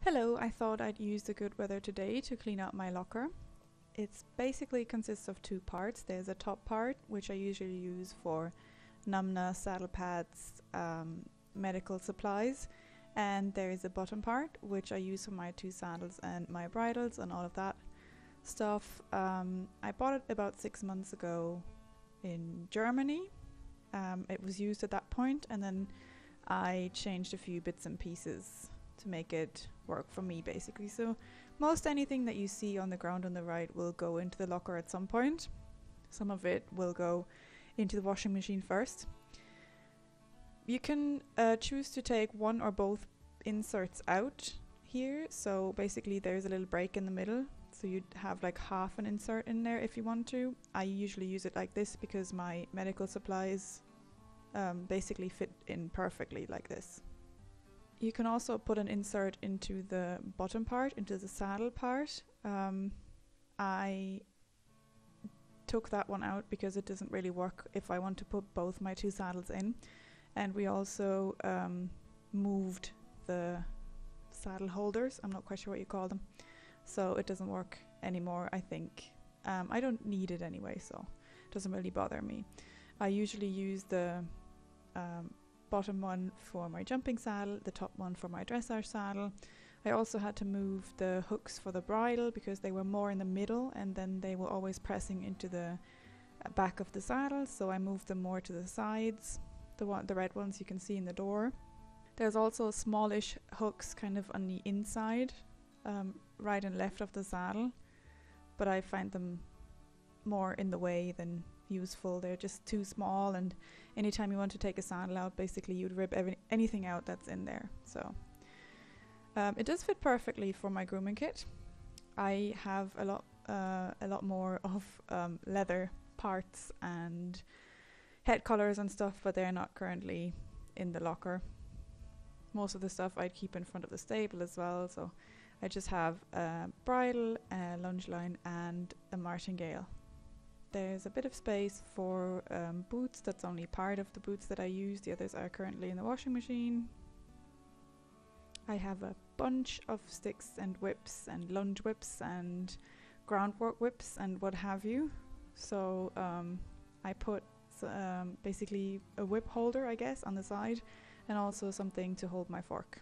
Hello, I thought I'd use the good weather today to clean out my locker. It's basically consists of two parts. There's a top part, which I usually use for numna, saddle pads, medical supplies, and there is a bottom part, which I use for my two saddles and my bridles and all of that stuff. I bought it about 6 months ago in Germany. It was used at that point, and then I changed a few bits and pieces to make it work for me, basically. So most anything that you see on the ground on the right will go into the locker at some point. Some of it will go into the washing machine first. You can choose to take one or both inserts out here. So basically there's a little break in the middle, so you'd have like half an insert in there if you want to. I usually use it like this because my medical supplies basically fit in perfectly like this. You can also put an insert into the bottom part, into the saddle part. I took that one out because it doesn't really work if I want to put both my two saddles in. And we also moved the saddle holders. I'm not quite sure what you call them. So it doesn't work anymore, I think. I don't need it anyway, so it doesn't really bother me. I usually use the bottom one for my jumping saddle, the top one for my dressage saddle. I also had to move the hooks for the bridle because they were more in the middle and then they were always pressing into the back of the saddle, so I moved them more to the sides. The red ones you can see in the door. There's also smallish hooks kind of on the inside, right and left of the saddle, but I find them more in the way than useful. They're just too small, and anytime you want to take a saddle out, basically you'd rip anything out that's in there. So it does fit perfectly for my grooming kit. I have a lot more of leather parts and head collars and stuff, but they're not currently in the locker. Most of the stuff I'd keep in front of the stable as well, so I just have a bridle, a lunge line and a martingale. There's a bit of space for boots. That's only part of the boots that I use. The others are currently in the washing machine. I have a bunch of sticks and whips and lunge whips and groundwork whips and what have you. So I put basically a whip holder, I guess, on the side, and also something to hold my fork.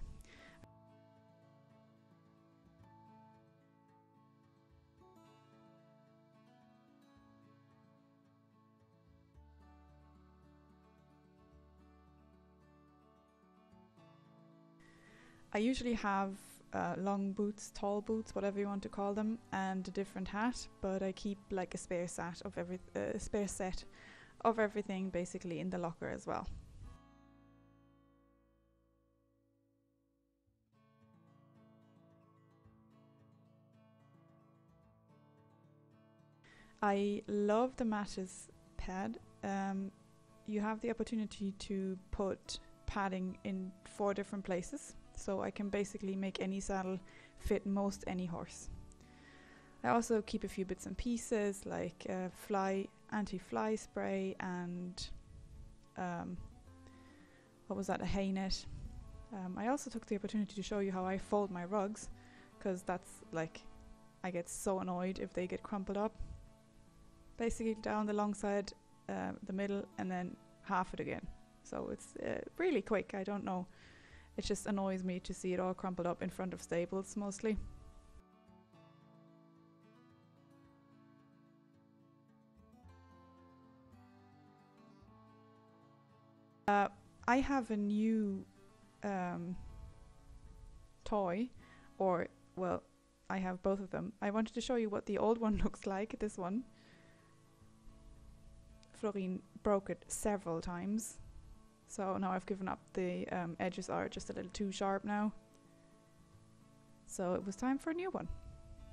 I usually have long boots, tall boots, whatever you want to call them, and a different hat, but I keep like a spare set of everything basically in the locker as well. I love the mattress pad. You have the opportunity to put padding in 4 different places, so I can basically make any saddle fit most any horse. I also keep a few bits and pieces like anti-fly spray and what was that, a hay net. I also took the opportunity to show you how I fold my rugs, because that's like, I get so annoyed if they get crumpled up. Basically down the long side, the middle, and then half it again. So it's really quick. I don't know. It just annoys me to see it all crumpled up in front of stables mostly. I have a new toy, or well, I have both of them. I wanted to show you what the old one looks like, this one. Florine broke it several times, so now I've given up. The edges are just a little too sharp now, so it was time for a new one.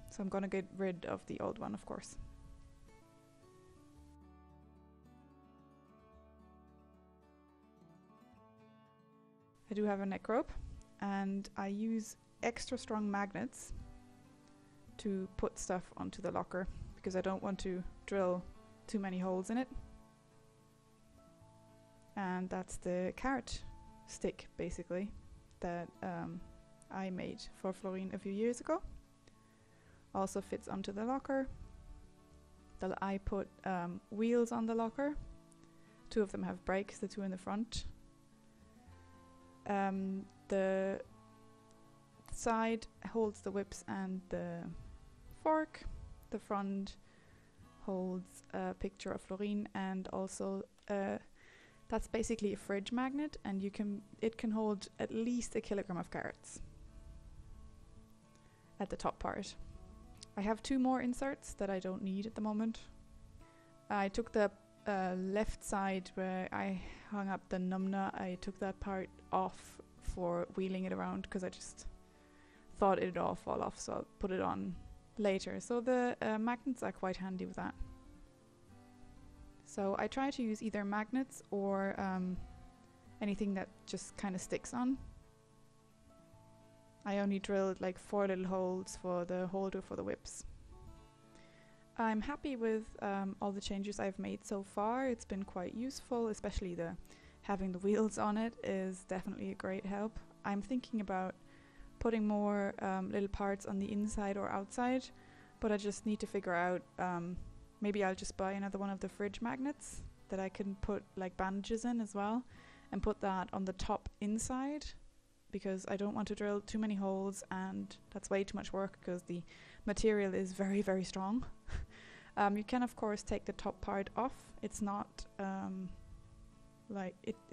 So I'm gonna get rid of the old one, of course. I do have a neck rope, and I use extra strong magnets to put stuff onto the locker because I don't want to drill too many holes in it. And that's the carrot stick basically that I made for Florine a few years ago. Also fits onto the locker. I put wheels on the locker. 2 of them have brakes, the 2 in the front. The side holds the whips and the fork. The front holds a picture of Florine, and also that's basically a fridge magnet, and it can hold at least 1 kilogram of carrots at the top part. I have 2 more inserts that I don't need at the moment. I took the left side where I hung up the numna, I took that part off for wheeling it around because I just thought it'd all fall off, so I'll put it on later. So the magnets are quite handy with that. So I try to use either magnets or anything that just kind of sticks on. I only drilled like 4 little holes for the holder for the whips. I'm happy with all the changes I've made so far. It's been quite useful, especially having the wheels on it is definitely a great help. I'm thinking about putting more little parts on the inside or outside, but I just need to figure out, maybe I'll just buy another one of the fridge magnets that I can put like bandages in as well, and put that on the top inside, because I don't want to drill too many holes, and that's way too much work because the material is very, very strong. You can of course take the top part off. It's not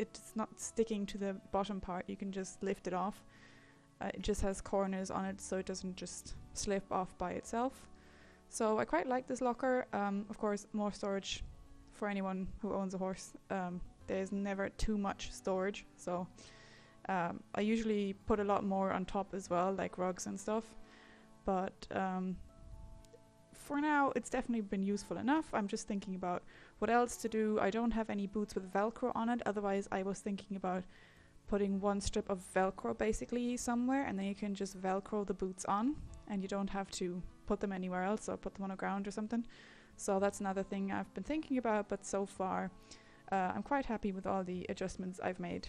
it's not sticking to the bottom part. You can just lift it off. It just has corners on it, so it doesn't just slip off by itself. So I quite like this locker. Of course, more storage for anyone who owns a horse. There's never too much storage, so I usually put a lot more on top as well, like rugs and stuff. But for now, it's definitely been useful enough. I'm just thinking about what else to do. I don't have any boots with Velcro on it. Otherwise, I was thinking about putting 1 strip of Velcro basically somewhere, and then you can just Velcro the boots on, and you don't have to put them anywhere else or put them on the ground or something. So that's another thing I've been thinking about, but so far I'm quite happy with all the adjustments I've made.